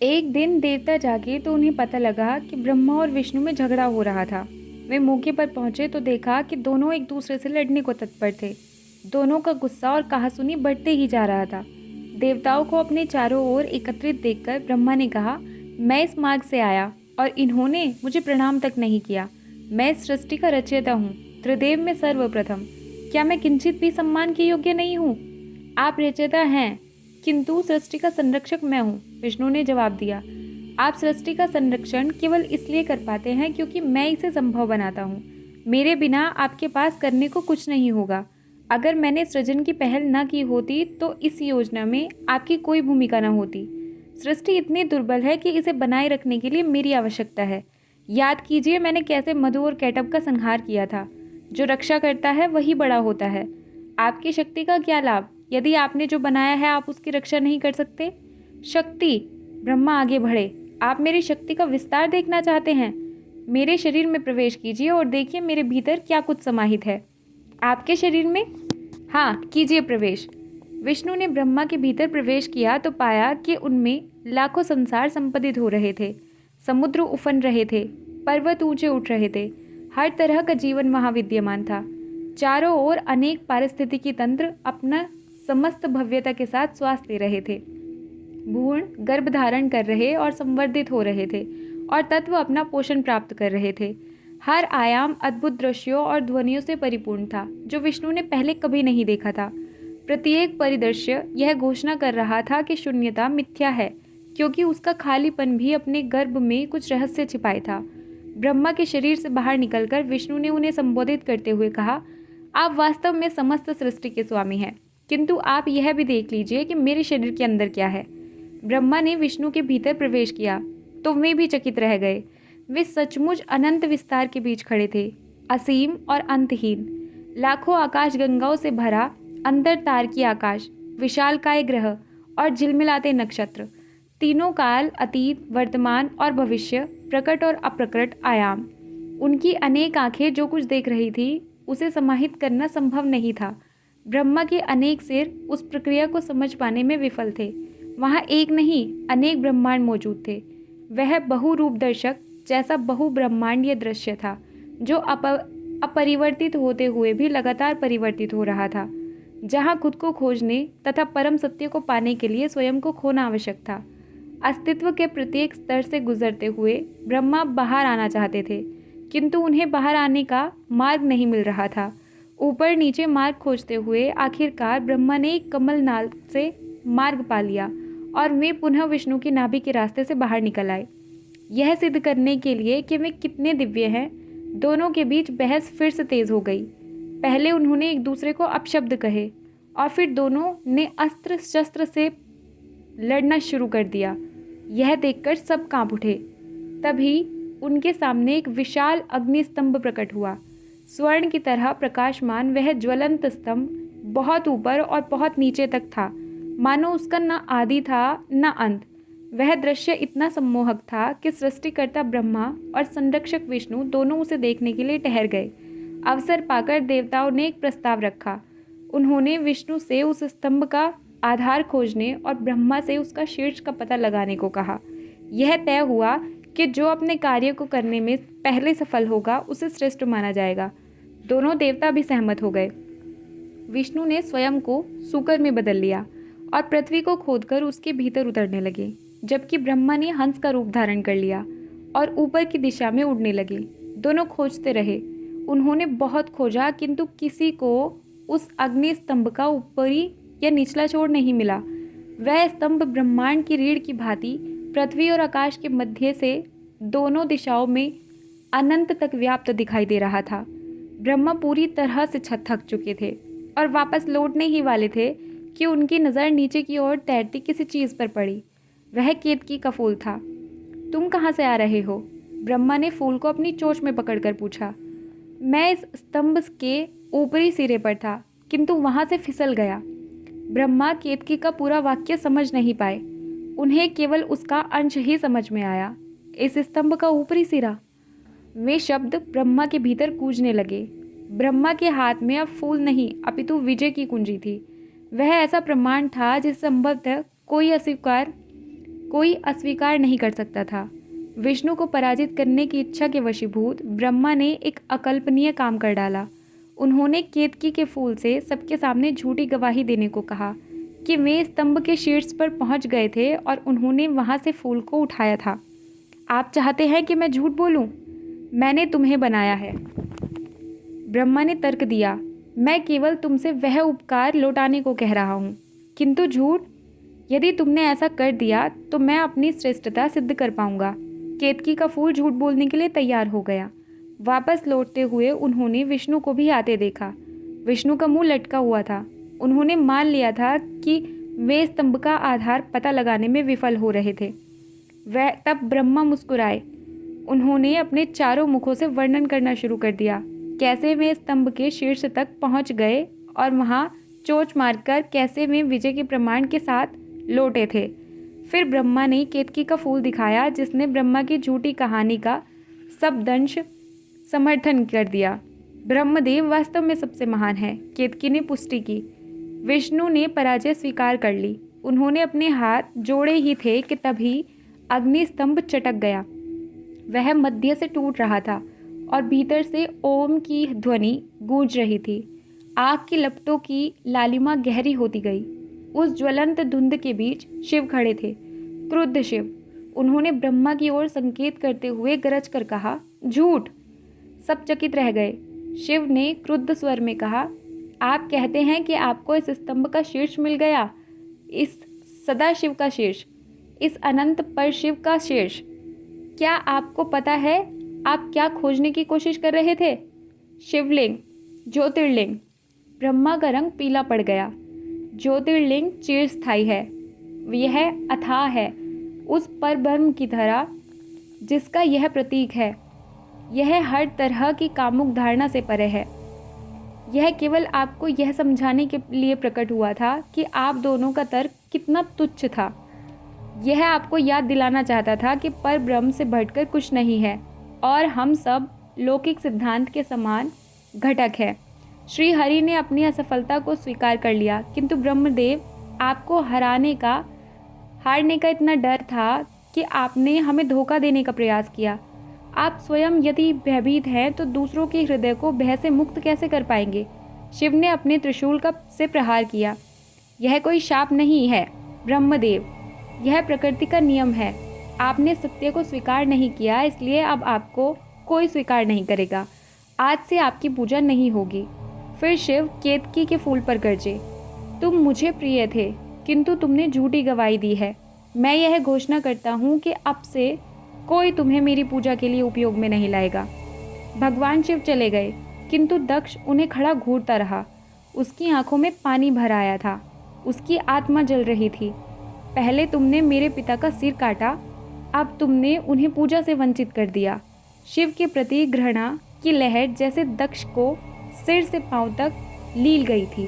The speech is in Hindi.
एक दिन देवता जागे तो उन्हें पता लगा कि ब्रह्मा और विष्णु में झगड़ा हो रहा था। वे मौके पर पहुंचे तो देखा कि दोनों एक दूसरे से लड़ने को तत्पर थे। दोनों का गुस्सा और कहासुनी बढ़ते ही जा रहा था। देवताओं को अपने चारों ओर एकत्रित देखकर ब्रह्मा ने कहा, मैं इस मार्ग से आया और इन्होंने मुझे प्रणाम तक नहीं किया। मैं इस सृष्टि का रचयिता हूँ, त्रिदेव में सर्वप्रथम। क्या मैं किंचित भी सम्मान के योग्य नहीं हूँ? आप रचयिता हैं, किंतु सृष्टि का संरक्षक मैं हूँ, विष्णु ने जवाब दिया। आप सृष्टि का संरक्षण केवल इसलिए कर पाते हैं क्योंकि मैं इसे संभव बनाता हूँ। मेरे बिना आपके पास करने को कुछ नहीं होगा। अगर मैंने सृजन की पहल न की होती तो इस योजना में आपकी कोई भूमिका न होती। सृष्टि इतनी दुर्बल है कि इसे बनाए रखने के लिए मेरी आवश्यकता है। याद कीजिए मैंने कैसे मधु और कैटब का संहार किया था। जो रक्षा करता है वही बड़ा होता है। आपकी शक्ति का क्या लाभ यदि आपने जो बनाया है आप उसकी रक्षा नहीं कर सकते? शक्ति! ब्रह्मा आगे बढ़े। आप मेरी शक्ति का विस्तार देखना चाहते हैं? मेरे शरीर में प्रवेश कीजिए और देखिए मेरे भीतर क्या कुछ समाहित है। आपके शरीर में? हाँ, कीजिए प्रवेश। विष्णु ने ब्रह्मा के भीतर प्रवेश किया तो पाया कि उनमें लाखों संसार संपदित हो रहे थे। समुद्र उफन रहे थे, पर्वत ऊंचे उठ रहे थे। हर तरह का जीवन वहाँ विद्यमान था। चारों ओर अनेक पारिस्थितिकी तंत्र अपना समस्त भव्यता के साथ श्वास ले रहे थे। भ्रूण गर्भ धारण कर रहे और संवर्धित हो रहे थे और तत्व अपना पोषण प्राप्त कर रहे थे। हर आयाम अद्भुत दृश्यों और ध्वनियों से परिपूर्ण था जो विष्णु ने पहले कभी नहीं देखा था। प्रत्येक परिदृश्य यह घोषणा कर रहा था कि शून्यता मिथ्या है, क्योंकि उसका खालीपन भी अपने गर्भ में कुछ रहस्य छिपाए था। ब्रह्मा के शरीर से बाहर निकलकर विष्णु ने उन्हें संबोधित करते हुए कहा, आप वास्तव में समस्त सृष्टि के स्वामी हैं, किंतु आप यह भी देख लीजिए कि मेरे शरीर के अंदर क्या है। ब्रह्मा ने विष्णु के भीतर प्रवेश किया तो वे भी चकित रह गए। वे सचमुच अनंत विस्तार के बीच खड़े थे, असीम और अंतहीन। लाखों आकाश गंगाओं से भरा अंतर तार की आकाश, विशालकाय ग्रह और झिलमिलाते नक्षत्र, तीनों काल, अतीत, वर्तमान और भविष्य, प्रकट और अप्रकट आयाम। उनकी अनेक आंखें जो कुछ देख रही थी उसे समाहित करना संभव नहीं था। ब्रह्मा के अनेक सिर उस प्रक्रिया को समझ पाने में विफल थे। वहाँ एक नहीं अनेक ब्रह्मांड मौजूद थे। वह बहुरूप दर्शक जैसा बहुब्रह्मांडीय दृश्य था जो अपरिवर्तित होते हुए भी लगातार परिवर्तित हो रहा था, जहाँ खुद को खोजने तथा परम सत्य को पाने के लिए स्वयं को खोना आवश्यक था। अस्तित्व के प्रत्येक स्तर से गुजरते हुए ब्रह्मा बाहर आना चाहते थे, किंतु उन्हें बाहर आने का मार्ग नहीं मिल रहा था। ऊपर नीचे मार्ग खोजते हुए आखिरकार ब्रह्मा ने एक कमल नाल से मार्ग पा लिया और वे पुनः विष्णु की नाभि के रास्ते से बाहर निकल आए। यह सिद्ध करने के लिए कि वे कितने दिव्य हैं, दोनों के बीच बहस फिर से तेज हो गई। पहले उन्होंने एक दूसरे को अपशब्द कहे और फिर दोनों ने अस्त्र शस्त्र से लड़ना शुरू कर दिया। यह देखकर सब कांप उठे। तभी उनके सामने एक विशाल अग्निस्तंभ प्रकट हुआ। स्वर्ण की तरह प्रकाशमान वह ज्वलंत स्तंभ बहुत ऊपर और बहुत नीचे तक था, मानो उसका न आदि था न अंत। वह दृश्य इतना सम्मोहक था कि सृष्टिकर्ता ब्रह्मा और संरक्षक विष्णु दोनों उसे देखने के लिए ठहर गए। अवसर पाकर देवताओं ने एक प्रस्ताव रखा। उन्होंने विष्णु से उस स्तंभ का आधार खोजने और ब्रह्मा से उसका शीर्ष का पता लगाने को कहा। यह तय हुआ कि जो अपने कार्य को करने में पहले सफल होगा उसे श्रेष्ठ माना जाएगा। दोनों देवता भी सहमत हो गए। विष्णु ने स्वयं को सूकर में बदल लिया और पृथ्वी को खोदकर उसके भीतर उतरने लगे, जबकि ब्रह्मा ने हंस का रूप धारण कर लिया और ऊपर की दिशा में उड़ने लगे। दोनों खोजते रहे। उन्होंने बहुत खोजा, किंतु किसी को उस अग्नि स्तंभ का ऊपरी या निचला छोर नहीं मिला। वह स्तंभ ब्रह्मांड की रीढ़ की भांति पृथ्वी और आकाश के मध्य से दोनों दिशाओं में अनंत तक व्याप्त दिखाई दे रहा था। ब्रह्मा पूरी तरह से थक चुके थे और वापस लौटने ही वाले थे कि उनकी नज़र नीचे की ओर तैरती किसी चीज़ पर पड़ी। वह केतकी का फूल था। तुम कहाँ से आ रहे हो? ब्रह्मा ने फूल को अपनी चोंच में पकड़कर पूछा। मैं इस स्तंभ के ऊपरी सिरे पर था, किंतु वहाँ से फिसल गया। ब्रह्मा केतकी का पूरा वाक्य समझ नहीं पाए। उन्हें केवल उसका अंश ही समझ में आया। इस स्तंभ का ऊपरी सिरा? वे शब्द ब्रह्मा के भीतर गूंजने लगे। ब्रह्मा के हाथ में अब फूल नहीं अपितु विजय की कुंजी थी। वह ऐसा प्रमाण था जिसे संभवतः कोई अस्वीकार नहीं कर सकता था। विष्णु को पराजित करने की इच्छा के वशीभूत ब्रह्मा ने एक अकल्पनीय काम कर डाला। उन्होंने केतकी के फूल से सबके सामने झूठी गवाही देने को कहा कि वे स्तंभ के शीर्ष पर पहुंच गए थे और उन्होंने वहां से फूल को उठाया था। आप चाहते हैं कि मैं झूठ बोलूं? मैंने तुम्हें बनाया है। ब्रह्मा ने तर्क दिया, मैं केवल तुमसे वह उपकार लौटाने को कह रहा हूँ, किंतु झूठ? यदि तुमने ऐसा कर दिया तो मैं अपनी श्रेष्ठता सिद्ध कर पाऊंगा। केतकी का फूल झूठ बोलने के लिए तैयार हो गया। वापस लौटते हुए उन्होंने विष्णु को भी आते देखा। विष्णु का मुंह लटका हुआ था। उन्होंने मान लिया था कि वे स्तंभ का आधार पता लगाने में विफल हो रहे थे। वह तब ब्रह्मा मुस्कुराए। उन्होंने अपने चारों मुखों से वर्णन करना शुरू कर दिया, कैसे वे स्तंभ के शीर्ष तक पहुंच गए और वहां चोंच मारकर कैसे वे विजय के प्रमाण के साथ लौटे थे। फिर ब्रह्मा ने केतकी का फूल दिखाया, जिसने ब्रह्मा की झूठी कहानी का शब्दंश समर्थन कर दिया। ब्रह्मदेव वास्तव में सबसे महान है, केतकी ने पुष्टि की। विष्णु ने पराजय स्वीकार कर ली। उन्होंने अपने हाथ जोड़े ही थे कि तभी अग्नि स्तंभ चटक गया। वह मध्य से टूट रहा था और भीतर से ओम की ध्वनि गूंज रही थी। आग की लपटों की लालिमा गहरी होती गई। उस ज्वलंत धुंध के बीच शिव खड़े थे, क्रुद्ध शिव। उन्होंने ब्रह्मा की ओर संकेत करते हुए गरज कर कहा, झूठ। सब चकित रह गए। शिव ने क्रुद्ध स्वर में कहा, आप कहते हैं कि आपको इस स्तंभ का शीर्ष मिल गया, इस सदाशिव का शीर्ष, इस अनंत पर शिव का शीर्ष। क्या आपको पता है आप क्या खोजने की कोशिश कर रहे थे? शिवलिंग, ज्योतिर्लिंग। ब्रह्मा का रंग पीला पड़ गया। ज्योतिर्लिंग चिरस्थायी है। यह अथाह है, उस परब्रह्म की तरह जिसका यह प्रतीक है। यह हर तरह की कामुक धारणा से परे है। यह केवल आपको यह समझाने के लिए प्रकट हुआ था कि आप दोनों का तर्क कितना तुच्छ था। यह आपको याद दिलाना चाहता था कि परब्रह्म से बढ़कर कुछ नहीं है और हम सब लौकिक सिद्धांत के समान घटक है। श्री हरि ने अपनी असफलता को स्वीकार कर लिया, किंतु ब्रह्मदेव, आपको हारने का इतना डर था कि आपने हमें धोखा देने का प्रयास किया। आप स्वयं यदि भयभीत हैं तो दूसरों के हृदय को भय से मुक्त कैसे कर पाएंगे? शिव ने अपने त्रिशूल से प्रहार किया। यह कोई शाप नहीं है ब्रह्मदेव, यह प्रकृति का नियम है। आपने सत्य को स्वीकार नहीं किया, इसलिए अब आपको कोई स्वीकार नहीं करेगा। आज से आपकी पूजा नहीं होगी। फिर शिव केतकी के फूल पर गरजे, तुम मुझे प्रिय थे, किंतु तुमने झूठी गवाही दी है। मैं यह घोषणा करता हूँ कि अब से कोई तुम्हें मेरी पूजा के लिए उपयोग में नहीं लाएगा। भगवान शिव चले गए, किंतु दक्ष उन्हें खड़ा घूरता रहा। उसकी आंखों में पानी भर आया था। उसकी आत्मा जल रही थी। पहले तुमने मेरे पिता का सिर काटा, अब तुमने उन्हें पूजा से वंचित कर दिया। शिव के प्रति घृणा की लहर जैसे दक्ष को सिर से पांव तक लील गई थी।